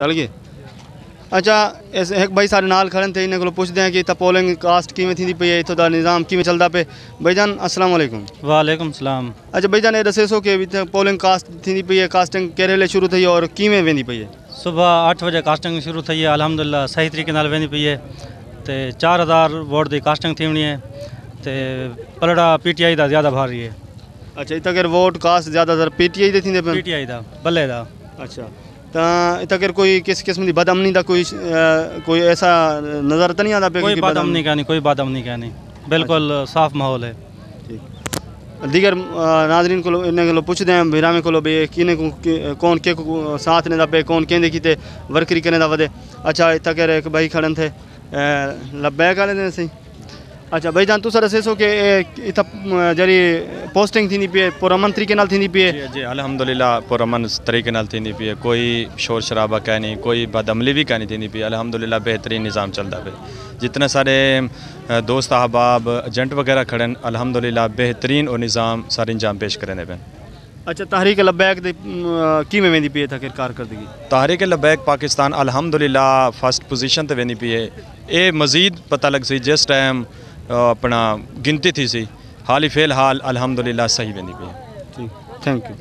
चल गए। अच्छा एक भाई सारे नाल खड़े थे, इन्हें को पूछते हैं कि इतना पोलिंग कास्ट किमें थी पई है, इत्थों दा निज़ाम किमें चलदा पे। भाईजान अस्सलाम वालेकुम। वालेकुम सलाम। अच्छा भाईजान, ये दसे सो कि इत्थे पोलिंग कास्ट थी पई है, कास्टिंग केरे वेले शुरू थी और किमें वेंदी पई है? सुबह 8 बजे कास्टिंग शुरू थी है, अलहमदुलिल्लाह सही तरीके नाल वेंदी पई है। ते 4000 वोट की कास्टिंग थी है, ते पलड़ा PTI दा ज़्यादा भारी है। अच्छा, इतना कर वोट कास्ट ज़्यादातर PTI दे थींदे पे? PTI दा बल्ले दा। अच्छा, तो इतना कर कोई किस किस्म की बदअमनी का कोई ऐसा नज़र तो नहीं आता पे? कोई बदअमनी का नहीं, कोई बदअमनी का नहीं, बिल्कुल साफ माहौल है। दीगर नाजरीन को इन्हें पुछते हैं बिरामे को भी किने कौन के साथ ने पे कौन केंदे की वर्करी करने दा वदे। अच्छा, इतना कर एक भाई खड़न थे लब्बैक वाले ने सही। अच्छा भाईजान, तुस दसो कि इतना जरी पोस्टिंग थी पी पुरअमन तरीके नाल थी पी है? जी अल्हम्दुलिल्लाह पुरअमन तरीके नाल थी पी है, कोई शोर शराबा कह नहीं, कोई बदअमली भी कह नहीं थी पी। अल्हम्दुलिल्लाह बेहतरीन निज़ाम चलता पे। जितने सारे दोस्त अहबाब एजेंट वगैरह खड़े अल्हम्दुलिल्लाह बेहतरीन और निज़ाम सारे इंजाम पेश करें पे। अच्छा, तहरीक लब्बैक की में वेंदी पी है था कारकर्दगी? तहरीक लब्बैक पाकिस्तान अल्हम्दुलिल्लाह फर्स्ट पोजीशन ते वेंदी पी है। ये मज़ीद पता लग सी जिस टाइम अपना गिनती थी सी, हाल ही फ़िलहाल अल्हम्दुलिल्लाह सही वेंदी पी है। ठीक, थैंक यू।